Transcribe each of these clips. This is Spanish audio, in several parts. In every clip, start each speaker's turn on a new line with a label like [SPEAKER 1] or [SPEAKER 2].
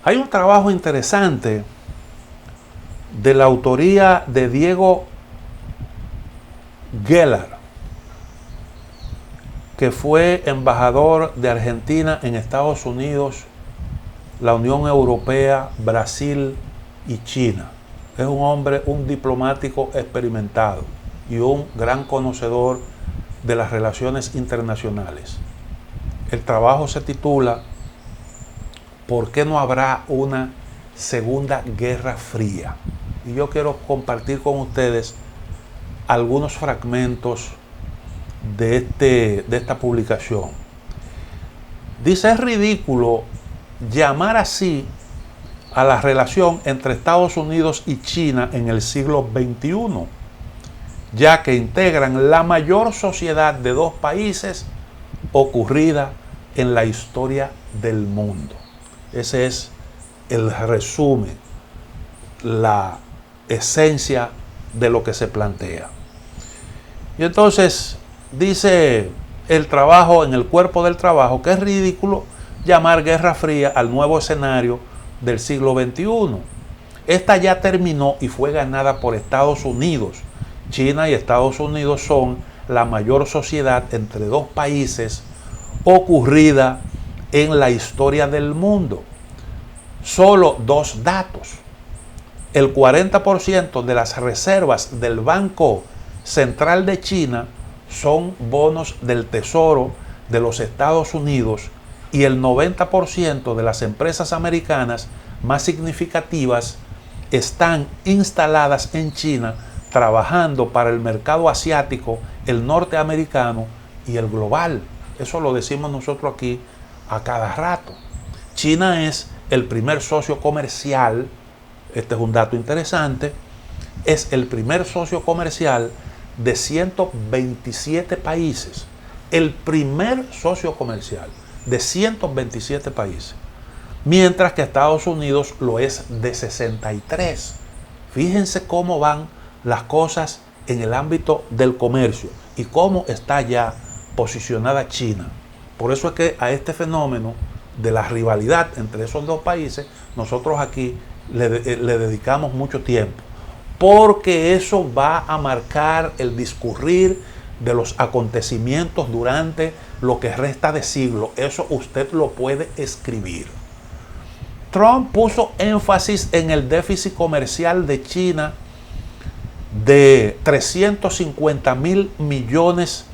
[SPEAKER 1] Hay un trabajo interesante de la autoría de Diego Geller, que fue embajador de Argentina en Estados Unidos, la Unión Europea, Brasil y China. Es un hombre, un diplomático experimentado y un gran conocedor de las relaciones internacionales. El trabajo se titula ¿Por qué no habrá una segunda guerra fría? Y yo quiero compartir con ustedes algunos fragmentos de esta publicación. Dice: es ridículo llamar así a la relación entre Estados Unidos y China en el siglo XXI, ya que integran la mayor sociedad de dos países ocurrida en la historia del mundo. Ese es el resumen, la esencia de lo que se plantea. Y entonces dice el trabajo, en el cuerpo del trabajo, que es ridículo llamar Guerra Fría al nuevo escenario del siglo XXI. Esta ya terminó y fue ganada por Estados Unidos. China y Estados Unidos son la mayor sociedad entre dos países ocurrida en la historia del mundo. Solo dos datos. El 40% de las reservas del Banco Central de China son bonos del Tesoro de los Estados Unidos y el 90% de las empresas americanas más significativas están instaladas en China, trabajando para el mercado asiático, el norteamericano y el global. Eso lo decimos nosotros aquí a cada rato. China es el primer socio comercial, este es un dato interesante, es el primer socio comercial de 127 países. El primer socio comercial de 127 países. Mientras que Estados Unidos lo es de 63. Fíjense cómo van las cosas en el ámbito del comercio y cómo está ya posicionada China. Por eso es que a este fenómeno de la rivalidad entre esos dos países, nosotros aquí le dedicamos mucho tiempo, porque eso va a marcar el discurrir de los acontecimientos durante lo que resta de siglo. Eso usted lo puede escribir. Trump puso énfasis en el déficit comercial de China de 350.000 millones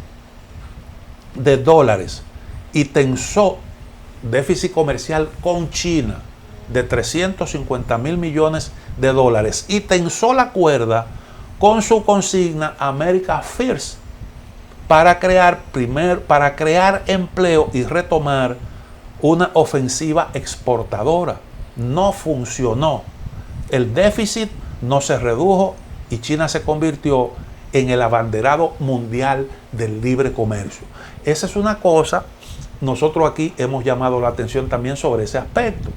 [SPEAKER 1] de dólares y tensó déficit comercial con China de 350.000 millones de dólares y tensó la cuerda con su consigna America First para crear empleo y retomar una ofensiva exportadora. No funcionó. El déficit no se redujo y China se convirtió en el abanderado mundial del libre comercio. Esa es una cosa, nosotros aquí hemos llamado la atención también sobre ese aspecto.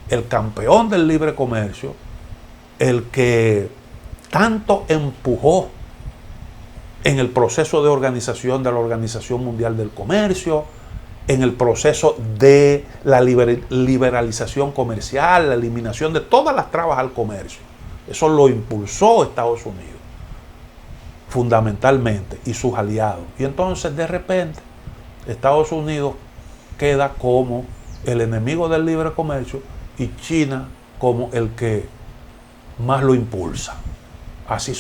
[SPEAKER 1] El campeón del libre comercio, el que tanto empujó en el proceso de organización de la Organización Mundial del Comercio, en el proceso de la liberalización comercial, la eliminación de todas las trabas al comercio. Eso lo impulsó Estados Unidos, fundamentalmente, y sus aliados. Y entonces, de repente, Estados Unidos queda como el enemigo del libre comercio y China como el que más lo impulsa. Así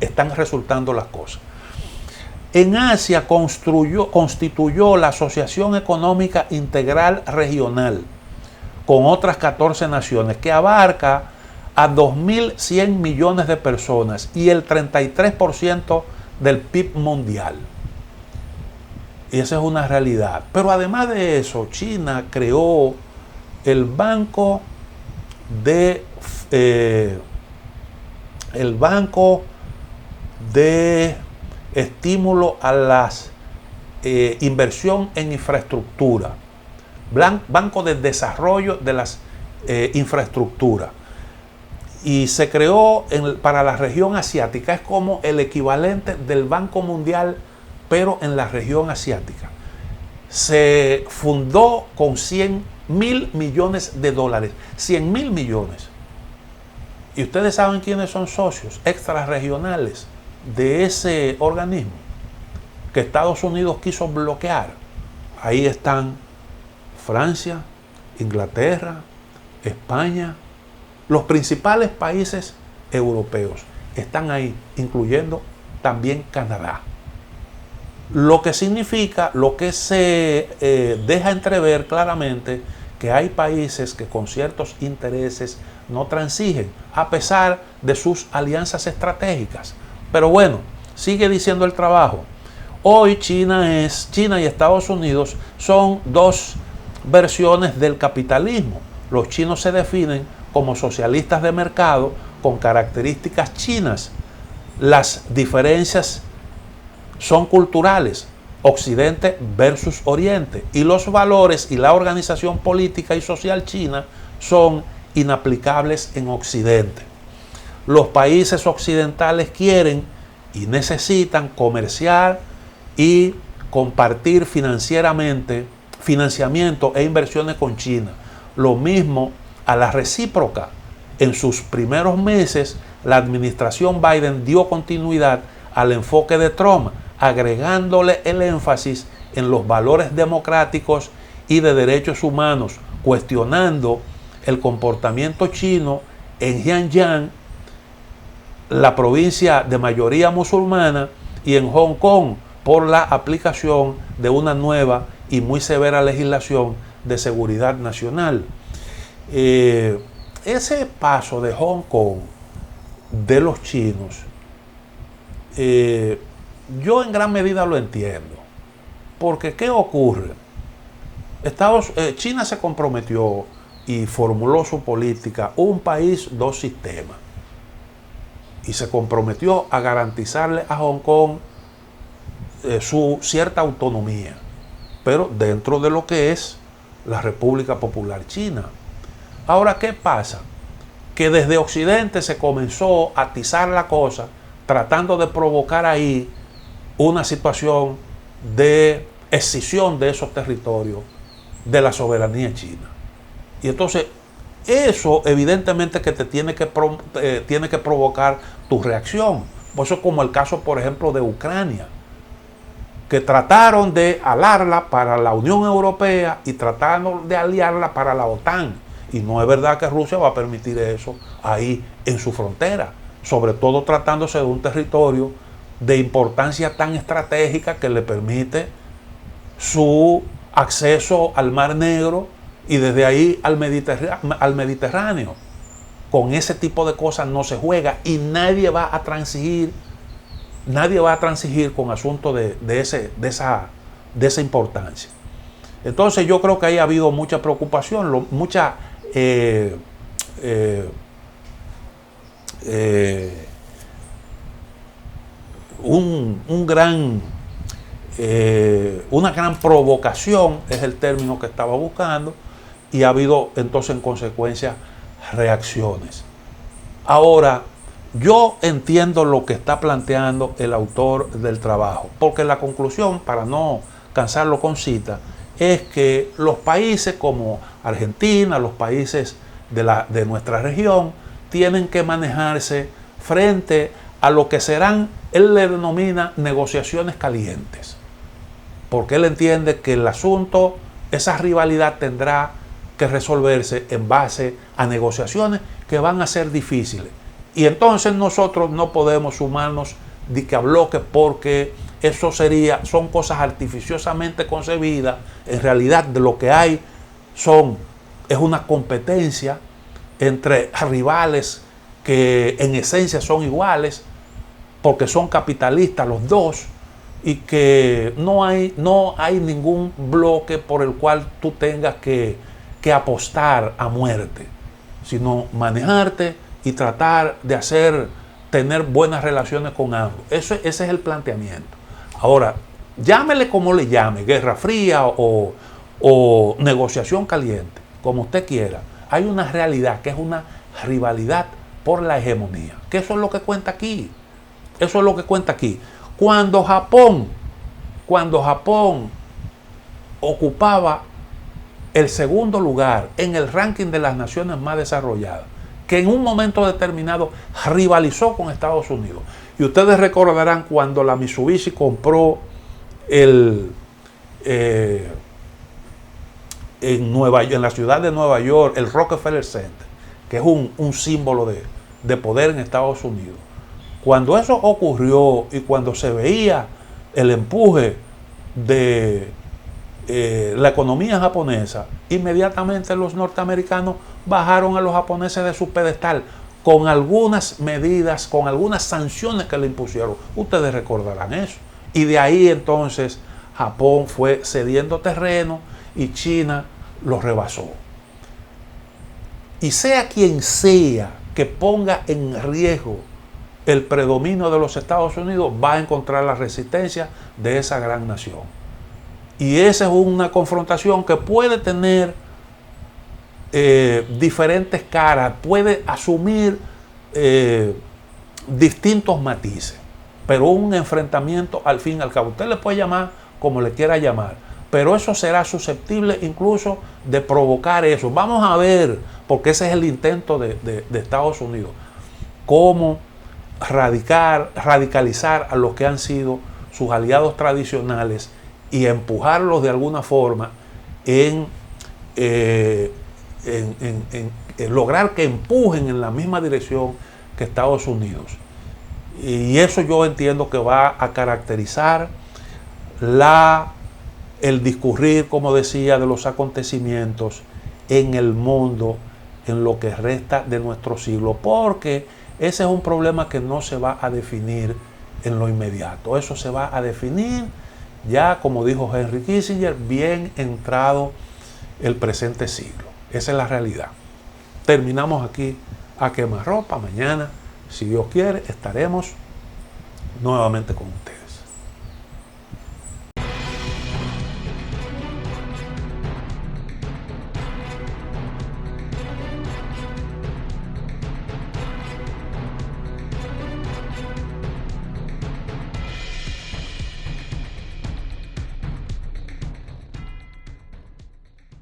[SPEAKER 1] están resultando las cosas. En Asia constituyó la Asociación Económica Integral Regional con otras 14 naciones que abarca a 2.100 millones de personas y el 33% del PIB mundial. Y esa es una realidad. Pero además de eso, China creó el Banco de Estímulo a la inversión en infraestructura, Banco de Desarrollo de las Infraestructuras, y se creó para la región asiática. Es como el equivalente del Banco Mundial, pero en la región asiática. se fundó con 100.000 millones de dólares. 100.000 millones. Y ustedes saben quiénes son socios extrarregionales de ese organismo que Estados Unidos quiso bloquear. Ahí están Francia, Inglaterra, España, los principales países europeos están ahí, incluyendo también Canadá. Lo que significa, lo que se deja entrever claramente, que hay países que con ciertos intereses no transigen, a pesar de sus alianzas estratégicas. Pero bueno, sigue diciendo el trabajo. Hoy China y Estados Unidos son dos versiones del capitalismo. Los chinos se definen como socialistas de mercado con características chinas. Las diferencias son culturales, Occidente versus Oriente, y los valores y la organización política y social china son inaplicables en Occidente. Los países occidentales quieren y necesitan comerciar y compartir financiamiento e inversiones con China. Lo mismo a la recíproca. En sus primeros meses, la administración Biden dio continuidad al enfoque de Trump, agregándole el énfasis en los valores democráticos y de derechos humanos, cuestionando el comportamiento chino en Xinjiang, la provincia de mayoría musulmana, y en Hong Kong por la aplicación de una nueva y muy severa legislación de seguridad nacional. Ese paso de Hong Kong de los chinos, yo en gran medida lo entiendo, porque ¿qué ocurre? China se comprometió y formuló su política, un país, dos sistemas, y se comprometió a garantizarle a Hong Kong su cierta autonomía, pero dentro de lo que es la República Popular China. Ahora, ¿qué pasa? Que desde Occidente se comenzó a atizar la cosa, tratando de provocar ahí una situación de escisión de esos territorios de la soberanía china. Y entonces, eso evidentemente que te tiene que provocar tu reacción. Por eso, como el caso, por ejemplo, de Ucrania, que trataron de alarla para la Unión Europea y trataron de aliarla para la OTAN. Y no es verdad que Rusia va a permitir eso ahí en su frontera, sobre todo tratándose de un territorio de importancia tan estratégica que le permite su acceso al Mar Negro y desde ahí al Mediterráneo. Con ese tipo de cosas no se juega y nadie va a transigir con asuntos de esa importancia. Entonces yo creo que ahí ha habido mucha preocupación, una gran provocación es el término que estaba buscando, y ha habido entonces en consecuencia reacciones. Ahora, yo entiendo lo que está planteando el autor del trabajo, porque la conclusión, para no cansarlo con cita, es que los países como Argentina, los países de nuestra región, tienen que manejarse frente a lo que serán, él le denomina negociaciones calientes, porque él entiende que el asunto, esa rivalidad tendrá que resolverse en base a negociaciones que van a ser difíciles. Y entonces nosotros no podemos sumarnos de que a bloque, porque eso son cosas artificiosamente concebidas. En realidad, de lo que hay es una competencia entre rivales que en esencia son iguales, porque son capitalistas los dos, y que no hay ningún bloque por el cual tú tengas que apostar a muerte, sino manejarte y tratar de tener buenas relaciones con ambos. Ese es el planteamiento. Ahora, llámele como le llame, guerra fría o negociación caliente, como usted quiera. Hay una realidad que es una rivalidad por la hegemonía, que eso es lo que cuenta aquí. Eso es lo que cuenta aquí. Cuando Japón ocupaba el segundo lugar en el ranking de las naciones más desarrolladas, que en un momento determinado rivalizó con Estados Unidos. Y ustedes recordarán cuando la Mitsubishi compró en la ciudad de Nueva York, el Rockefeller Center, que es un símbolo de poder en Estados Unidos. Cuando eso ocurrió y cuando se veía el empuje de la economía japonesa, inmediatamente los norteamericanos bajaron a los japoneses de su pedestal con algunas medidas, con algunas sanciones que le impusieron. Ustedes recordarán eso. Y de ahí entonces Japón fue cediendo terreno y China lo rebasó. Y sea quien sea que ponga en riesgo el predominio de los Estados Unidos, va a encontrar la resistencia de esa gran nación. Y esa es una confrontación que puede tener diferentes caras, puede asumir distintos matices, pero un enfrentamiento al fin y al cabo, usted le puede llamar como le quiera llamar, pero eso será susceptible incluso de provocar eso. Vamos a ver, porque ese es el intento de Estados Unidos, cómo radicalizar a los que han sido sus aliados tradicionales y empujarlos de alguna forma en lograr que empujen en la misma dirección que Estados Unidos. Y eso yo entiendo que va a caracterizar el discurrir, como decía, de los acontecimientos en el mundo en lo que resta de nuestro siglo, porque ese es un problema que no se va a definir en lo inmediato. Eso se va a definir ya, como dijo Henry Kissinger, bien entrado el presente siglo. Esa es la realidad. Terminamos aquí a quemarropa. Mañana, si Dios quiere, estaremos nuevamente con ustedes.